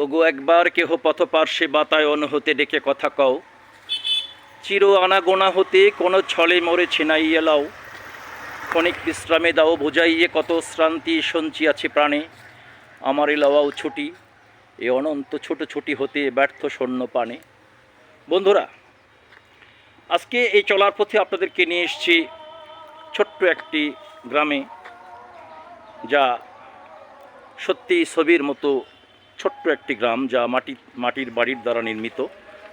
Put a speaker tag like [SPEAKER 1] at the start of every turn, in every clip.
[SPEAKER 1] ওগো একবার কেহ পথপার্শ্বে বাতায়ন হতে ডেকে কথা কও, চির আনাগোনা হতে কোনো ছলে মোরে ছিনাইয়া লাও, ক্ষণিক বিশ্রামে দাও বুঝাইয়ে কত শ্রান্তি সঞ্চিয়াছে প্রাণে, আমারে লওয়াও ছুটি এ অনন্ত ছোট ছুটি হতে ব্যর্থ শূন্য পানে। বন্ধুরা, আজকে এই চলার পথে আপনাদেরকে নিয়ে এসেছি ছোট্ট একটি গ্রামে, যা সত্যি ছবির মতো ছোট্ট একটি গ্রাম, যা মাটির বাড়ির দ্বারা নির্মিত।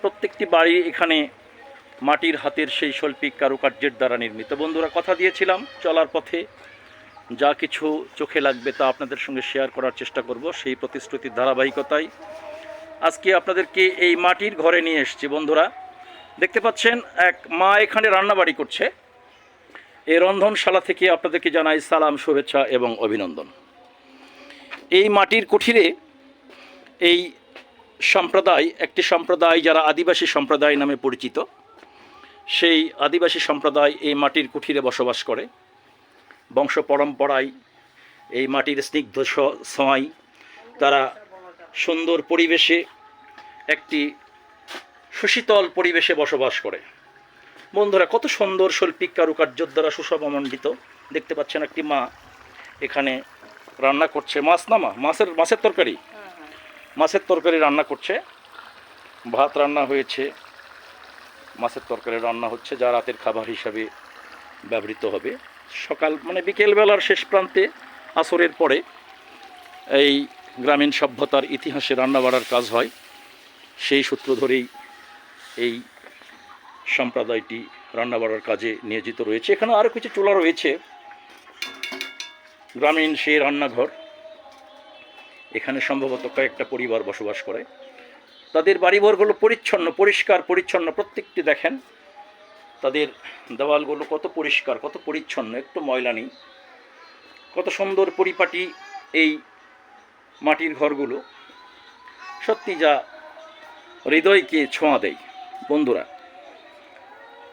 [SPEAKER 1] প্রত্যেকটি বাড়ি এখানে মাটির হাতের সেই শৈল্পিক কারুকার্যের দ্বারা নির্মিত। বন্ধুরা, কথা দিয়েছিলাম চলার পথে যা কিছু চোখে লাগবে তা আপনাদের সঙ্গে শেয়ার করার চেষ্টা করব। সেই প্রতিশ্রুতির ধারাবাহিকতায় আজকে আপনাদেরকে এই মাটির ঘরে নিয়ে এসেছি। বন্ধুরা, দেখতে পাচ্ছেন এক মা এখানে রান্নাবাড়ি করছে। এই রন্ধনশালা থেকে আপনাদেরকে জানাই সালাম, শুভেচ্ছা এবং অভিনন্দন। এই মাটির কুঠিরে এই একটি সম্প্রদায় যারা আদিবাসী সম্প্রদায় নামে পরিচিত, সেই আদিবাসী সম্প্রদায় এই মাটির কুঠিরে বসবাস করে। বংশ পরম্পরায় এই মাটির স্নিগ্ধ ছোঁয়ায় তারা সুন্দর পরিবেশে, একটি সুশীতল পরিবেশে বসবাস করে। বন্ধুরা, কত সুন্দর শৈল্পিক কারুকার্যের দ্বারা সুশোভমণ্ডিত। দেখতে পাচ্ছেন একটি মা এখানে রান্না করছে। মাছের তরকারি, মাছের তরকারি রান্না করছে। ভাত রান্না হয়েছে, মাছের তরকারি রান্না হচ্ছে, যা রাতের খাবার হিসাবে ব্যবহৃত হবে। বিকেলবেলার শেষ প্রান্তে আসরের পরে এই গ্রামীণ সভ্যতার ইতিহাসে রান্না বাড়ার কাজ হয়। সেই সূত্র ধরেই এই সম্প্রদায়টি রান্না বাড়ার কাজে নিয়োজিত রয়েছে। এখানে আরও কিছু চুলা রয়েছে, গ্রামীণ সেই রান্নাঘর। এখানে সম্ভবত কয়েকটা পরিবার বসবাস করে। তাদের বাড়িঘরগুলো পরিষ্কার পরিচ্ছন্ন। প্রত্যেকটি দেখেন তাদের দেওয়ালগুলো কত পরিষ্কার, কত পরিচ্ছন্ন, একটু ময়লা নেই। কত সুন্দর পরিপাটি এই মাটির ঘরগুলো, সত্যি যা হৃদয়কে ছোঁয়া দেয়। বন্ধুরা,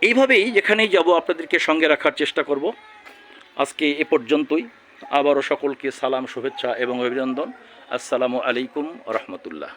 [SPEAKER 1] এইভাবেই যেখানেই যাব আপনাদেরকে সঙ্গে রাখার চেষ্টা করব। আজকে এ পর্যন্তই। আবারও সকলকে সালাম, শুভেচ্ছা এবং অভিনন্দন। আসসালামু আলাইকুম রহমতুল্লাহ।